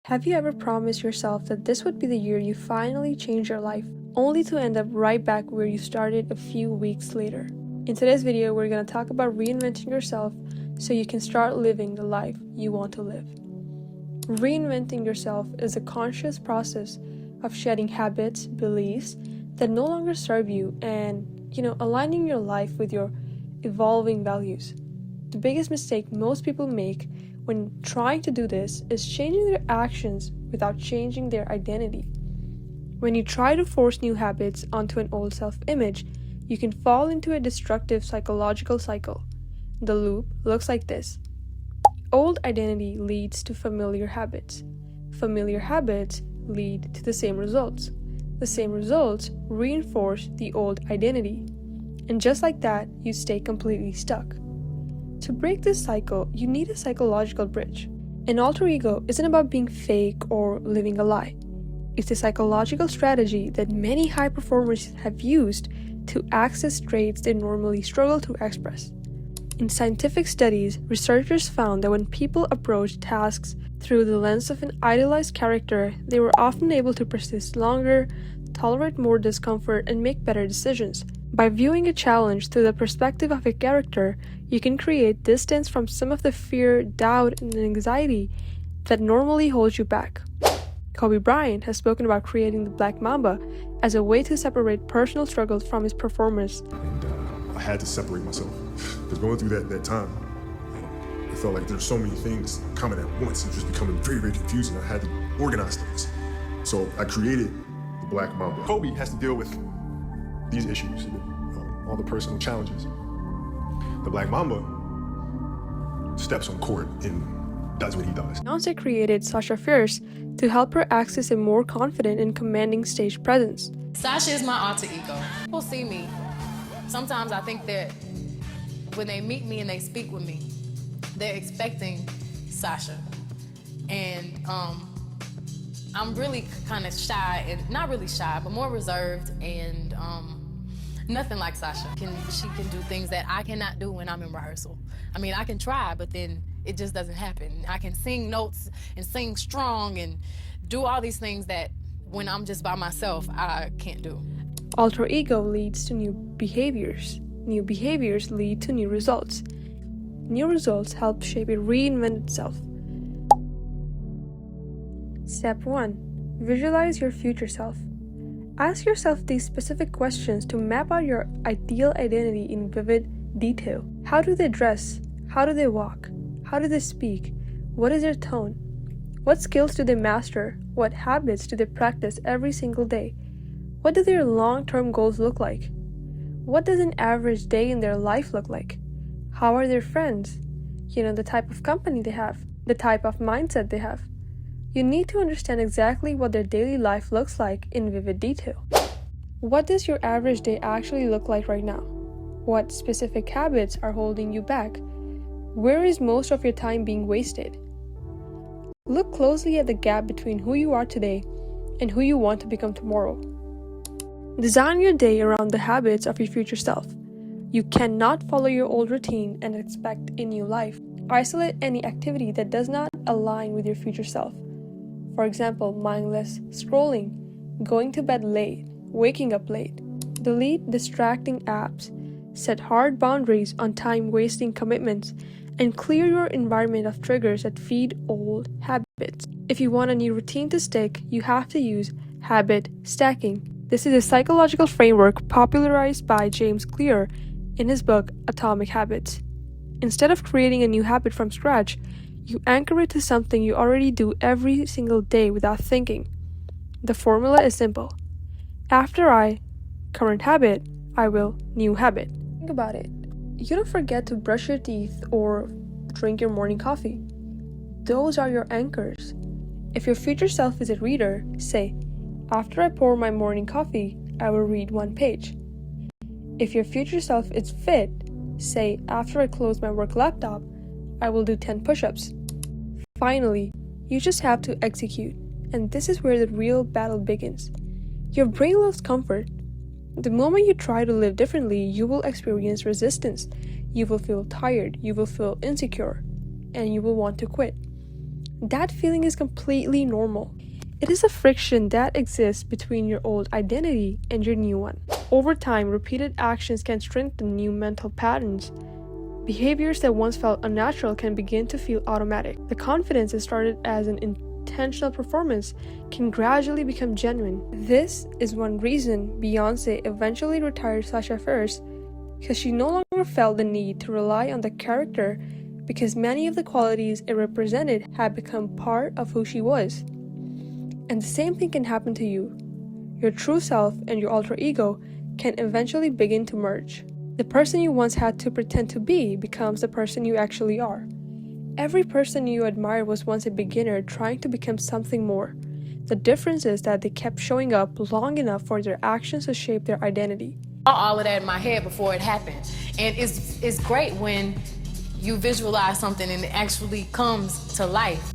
Have you ever promised yourself that this would be the year you finally change your life, only to end up right back where you started a few weeks later? In today's video, we're going to talk about reinventing yourself so you can start living the life you want to live. Reinventing yourself is a conscious process of shedding habits, beliefs that no longer serve you and, aligning your life with your evolving values. The biggest mistake most people make when trying to do this is changing their actions without changing their identity. When you try to force new habits onto an old self-image, you can fall into a destructive psychological cycle. The loop looks like this. Old identity leads to familiar habits. Familiar habits lead to the same results. The same results reinforce the old identity. And just like that, you stay completely stuck. To break this cycle, you need a psychological bridge. An alter ego isn't about being fake or living a lie. It's a psychological strategy that many high performers have used to access traits they normally struggle to express. In scientific studies, researchers found that when people approach tasks through the lens of an idealized character, they were often able to persist longer, tolerate more discomfort, and make better decisions. By viewing a challenge through the perspective of a character, you can create distance from some of the fear, doubt, and anxiety that normally hold you back. Kobe Bryant has spoken about creating the Black Mamba as a way to separate personal struggles from his performance. And I had to separate myself because going through that time, it felt like there's so many things coming at once and just becoming very, very confusing. I had to organize things. So I created the Black Mamba. Kobe has to deal with these issues, all the personal challenges. The Black Mamba steps on court and does what he does. Beyoncé created Sasha Fierce to help her access a more confident and commanding stage presence. Sasha is my alter ego. People see me. Sometimes I think that when they meet me and they speak with me, they're expecting Sasha. And I'm really kind of shy, and not really shy, but more reserved, and nothing like Sasha. She can do things that I cannot do when I'm in rehearsal. I mean, I can try, but then it just doesn't happen. I can sing notes and sing strong and do all these things that when I'm just by myself, I can't do. Alter ego leads to new behaviors. New behaviors lead to new results. New results help shape a reinvented self. Step 1. Visualize your future self. Ask yourself these specific questions to map out your ideal identity in vivid detail. How do they dress? How do they walk? How do they speak? What is their tone? What skills do they master? What habits do they practice every single day? What do their long-term goals look like? What does an average day in their life look like? How are their friends? The type of company they have, the type of mindset they have. You need to understand exactly what their daily life looks like in vivid detail. What does your average day actually look like right now? What specific habits are holding you back? Where is most of your time being wasted? Look closely at the gap between who you are today and who you want to become tomorrow. Design your day around the habits of your future self. You cannot follow your old routine and expect a new life. Isolate any activity that does not align with your future self. For example, mindless scrolling, going to bed late, waking up late. Delete distracting apps, set hard boundaries on time-wasting commitments, and clear your environment of triggers that feed old habits. If you want a new routine to stick, you have to use habit stacking. This is a psychological framework popularized by James Clear in his book Atomic Habits. Instead of creating a new habit from scratch, you anchor it to something you already do every single day without thinking. The formula is simple. After I, current habit, I will, new habit. Think about it. You don't forget to brush your teeth or drink your morning coffee. Those are your anchors. If your future self is a reader, say, after I pour my morning coffee, I will read 1 page. If your future self is fit, say, after I close my work laptop, I will do 10 push-ups. Finally, you just have to execute, and this is where the real battle begins. Your brain loves comfort. The moment you try to live differently, you will experience resistance. You will feel tired, you will feel insecure, and you will want to quit. that feeling is completely normal. It is a friction that exists between your old identity and your new one. Over time, repeated actions can strengthen new mental patterns. Behaviors that once felt unnatural can begin to feel automatic. The confidence that started as an intentional performance can gradually become genuine. This is one reason Beyoncé eventually retired Sasha Fierce, because she no longer felt the need to rely on the character because many of the qualities it represented had become part of who she was. And the same thing can happen to you. Your true self and your alter ego can eventually begin to merge. The person you once had to pretend to be becomes the person you actually are. Every person you admired was once a beginner trying to become something more. The difference is that they kept showing up long enough for their actions to shape their identity. All of that in my head before it happened. And it's great when you visualize something and it actually comes to life.